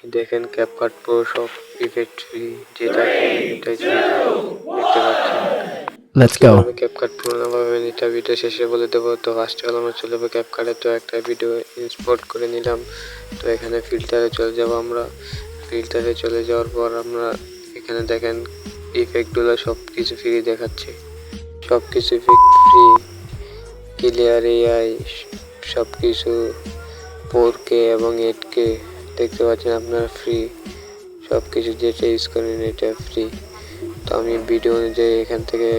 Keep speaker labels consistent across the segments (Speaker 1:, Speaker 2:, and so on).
Speaker 1: দেখেন CapCut pro সব effect free, যেটা এটাই দেখতে পাচ্ছেন।
Speaker 2: Let's go.
Speaker 1: কিভাবে ক্যাপকাট প্রো না পাবেন এটা ভিডিও শেষে বলে দেবো। তো ফার্স্টে হলো আমরা চলে যাবো ক্যাপকাটে, তো একটা ভিডিও ইম্পোর্ট করে নিলাম। তো এখানে ফিল্টারে চলে যাব আমরা। ফিল্টারে চলে যাওয়ার পর আমরা এখানে দেখেন ইফেক্টগুলো সব কিছু ফ্রি দেখাচ্ছে, সব কিছু ইফেক্ট ফ্রি। ক্লিয়ার এআই সব কিছু 4K এবং 8K দেখতে পাচ্ছেন আপনারা ফ্রি। সব কিছু যেটা ইউজ করেন এটা ফ্রি। তো আমি ভিডিও অনুযায়ী এখান থেকে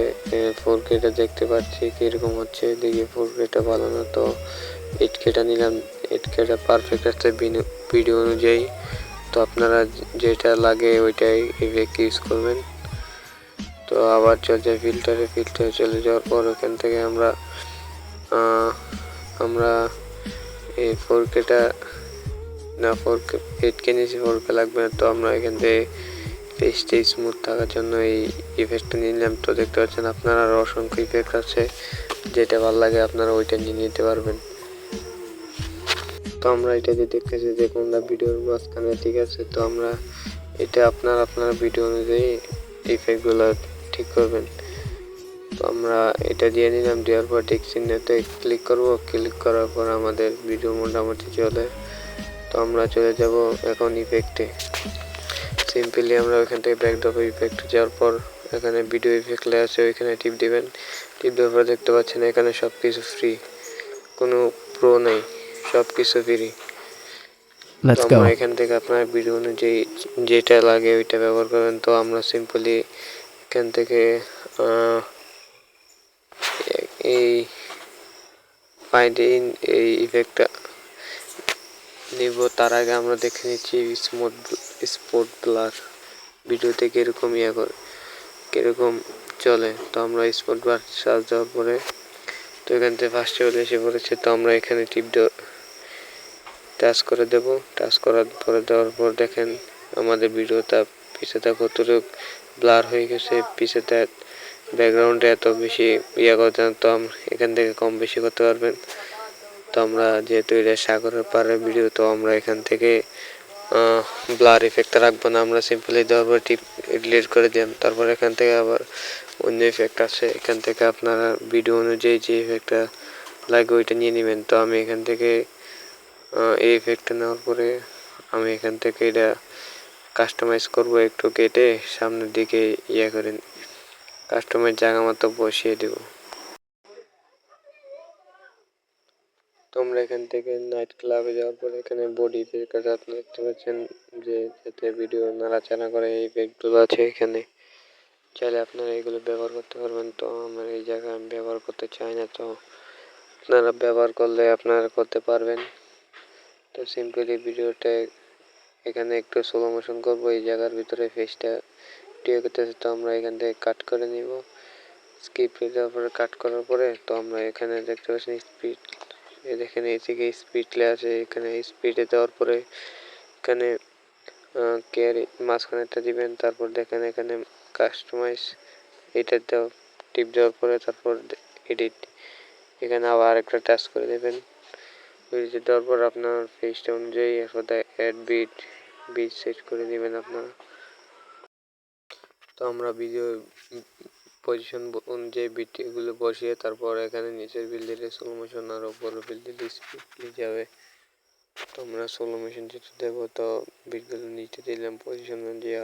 Speaker 1: 4Kটা দেখতে পাচ্ছি কীরকম হচ্ছে। দেখি 4Kটা ভালো না, তো 8Kটা নিলাম। 8Kটা পারফেক্ট আছে ভিডিও অনুযায়ী। তো আপনারা যেটা লাগে ওইটাই ইফেক্ট ইউজ করবেন। তো আবার চলে যায় ফিল্টারে চলে যাওয়ার পর ওখান থেকে আমরা এই 4Kটা না 4K 8K নিয়েছি, 4K লাগবে না। তো আমরা এখান থেকে ফেসটা স্মুথ থাকার জন্য এই ইফেক্টটা নিলাম। তো দেখতে পাচ্ছেন আপনারা আরও অসংখ্য ইফেক্ট আছে, যেটা ভালো লাগে আপনারা ওইটা নিয়ে নিতে পারবেন। তো আমরা এটা যে দেখতেছি যে কোনটা ভিডিওর মাঝখানে ঠিক আছে, তো আমরা এটা আপনার ভিডিও অনুযায়ী ইফেক্টগুলো ঠিক করবেন। তো আমরা এটা দিয়ে নিলাম, দেওয়ার পর টিক চিহ্নতে ক্লিক করব। ক্লিক করার পর আমাদের ভিডিও মোটামুটি চলে। তো আমরা চলে যাব এখন ইফেক্টে। সিম্পলি আমরা ওইখান থেকে ব্যাকড্রপ ইফেক্ট যাওয়ার পর এখানে ভিডিও ইফেক্ট লেখা আছে, ওইখানে টিপ দিবেন। টিপ দেওয়ার পর দেখতে পাচ্ছেন এখানে সব কিছু ফ্রি, কোনো প্রো নেই, সব কিছু ফ্রি।
Speaker 2: Let's
Speaker 1: আমরা
Speaker 2: go.
Speaker 1: এখান থেকে আপনার ভিডিও অনুযায়ী যেটা লাগে ওইটা ব্যবহার করবেন। তো আমরা সিম্পলি এখান থেকে এই ফাইন্ড ইন এই ইফেক্টটা নিব। তার আগে আমরা দেখে নিচ্ছি স্পট ব্লার ভিডিওতে কীরকম করে কীরকম চলে। তো আমরা স্পট ব্লার সার্চ দেওয়ার পরে তো এখান থেকে ফার্স্টে এসে পড়েছে। তো আমরা এখানে টাচ করে দেব। টাচ করার পরে দেওয়ার পর দেখেন আমাদের ভিডিওটা পিছনে কতটুকু ব্লার হয়ে গেছে, পিছনে ব্যাকগ্রাউন্ডে এত বেশি করতে না। তো এখান থেকে কম বেশি করতে পারবেন। তো আমরা যেহেতু এটা সাগরের পাড়ের ভিডিও, তো আমরা এখান থেকে ব্লার ইফেক্টটা রাখবো না। আমরা সিম্পলি দেওয়ার পর ডিলিট করে দিলাম। তারপর এখান থেকে আবার অন্য ইফেক্ট আছে, এখান থেকে আপনারা ভিডিও অনুযায়ী যে ইফেক্টটা লাগে ওইটা নিয়ে নেবেন। তো আমি এখান থেকে এই ইফেক্টটা নেওয়ার পরে আমি এখান থেকে এটা কাস্টমাইজ করব, একটু কেটে সামনের দিকে করে কাস্টমাইজ জায়গা মতো বসিয়ে দেব। তোমরা এখান থেকে নাইট ক্লাবে যাওয়ার পরে এখানে বডি ইফেক্ট আপনি দেখতে পাচ্ছেন, যে যাতে ভিডিও নাড়াচাড়া করে এই ইফেক্টগুলো আছে এখানে। চাইলে আপনারা এগুলো ব্যবহার করতে পারবেন। তো আমার এই জায়গায় আমি ব্যবহার করতে চাই না, তো আপনারা ব্যবহার করলে আপনারা করতে পারবেন। তো সিম্পলি ভিডিওটা এখানে একটু স্লো মোশন করবো, এই জায়গার ভিতরে ফেসটা টিয়ে করতেছে। তো আমরা এখান থেকে কাট করে নিব। স্কিপ দেওয়ার পরে কাট করার পরে তো আমরা এখানে দেখতে পাচ্ছি স্পিড, দেখেন এদিকে স্পিড লেখা আছে, এখানে স্পিডে দেওয়ার পরে এখানে কেয়ার মাঝখানেরটা দিবেন। তারপর দেখেন এখানে কাস্টমাইজ এটা টিপ দেওয়ার পরে তারপর এডিট, এখানে আবার একটা টাচ করে দেবেন। দেওয়ার পর আপনার ফেসটা অনুযায়ী অ্যাড বিট সেট করে দিবেন আপনারা। তো আমরা ভিডিও পজিশন অনুযায়ী বিটগুলো বসিয়ে তারপর এখানে নিচের বিল দিলে স্লো মোশন আর উপর বিল দিলে স্পিড যাবে। তো আমরা স্লো মোশন যেটা দেবো, তো বিটগুলো নিচে দিলাম পজিশন অনুযায়ী।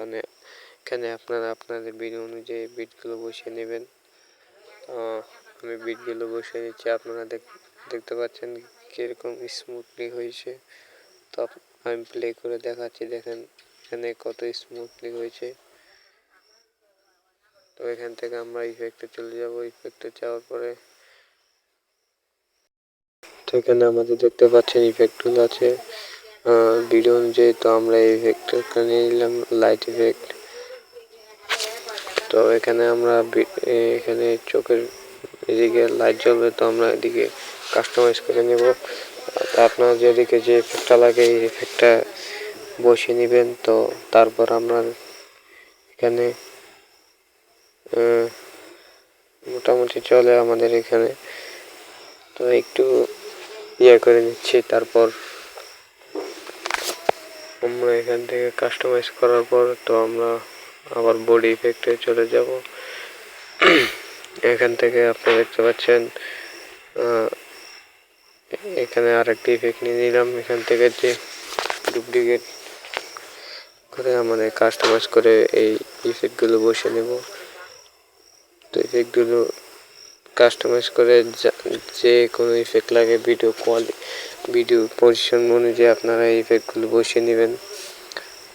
Speaker 1: এখানে আপনারা আপনাদের ভিডিও অনুযায়ী বিটগুলো বসিয়ে নেবেন। আমি বিটগুলো বসিয়ে নিচ্ছি, আপনারা দেখতে পাচ্ছেন কীরকম স্মুথলি হয়েছে। তো আমি প্লে করে দেখাচ্ছি, দেখেন এখানে কত স্মুথলি হয়েছে। তো এখান থেকে আমরা ইফেক্টে চলে যাব। ইফেক্টে যাওয়ার পরে তো এখানে আমাদের দেখতে পাচ্ছেন ইফেক্টগুলো আছে ভিডিও অনুযায়ী। তো আমরা এই ইফেক্টটা নিয়ে নিলাম, লাইট ইফেক্ট। তো এখানে আমরা এখানে চোখের এদিকে লাইট জ্বলবে, তো আমরা এদিকে কাস্টমাইজ করে নেব। আপনার যেদিকে যে ইফেক্টটা লাগে এই ইফেক্টটা বসিয়ে নেবেন। তো তারপর আমরা এখানে মোটামুটি চলে আমাদের এখানে। তো একটু করে নিচ্ছি। তারপর আমরা এখান থেকে কাস্টমাইজ করার পর তো আমরা আবার বডি ইফেক্টে চলে যাব। এখান থেকে আপনারা দেখতে পাচ্ছেন এখানে আরেকটি ইফেক্ট নিয়ে নিলাম। এখান থেকে যে ডুপ্লিকেট করে আমাদের কাস্টমাইজ করে এই ইফেক্টগুলো বসিয়ে নেব। তো ইফেক্টগুলো কাস্টমাইজ করে যে কোনো ইফেক্ট লাগে ভিডিও পজিশন অনুযায়ী আপনারা এই ইফেক্টগুলো বসিয়ে নেবেন।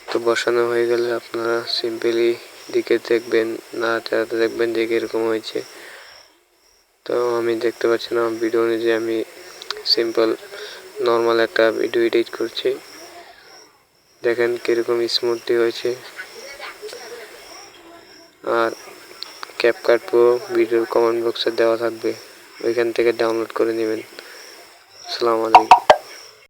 Speaker 1: তো বসানো হয়ে গেলে আপনারা সিম্পলি দিকে দেখবেন, নাড়াচাড়াতে দেখবেন যে কীরকম হয়েছে। তো আমি দেখতে পাচ্ছি না, ভিডিও অনুযায়ী আমি সিম্পল নর্মাল একটা ভিডিও এডিট করছি। দেখেন কীরকম স্মুথলি হয়েছে। আর ক্যাপকাট পুরো ভিডিওর কমেন্ট বক্সে দেওয়া থাকবে, ওইখান থেকে ডাউনলোড করে নেবেন। আসসালামু আলাইকুম।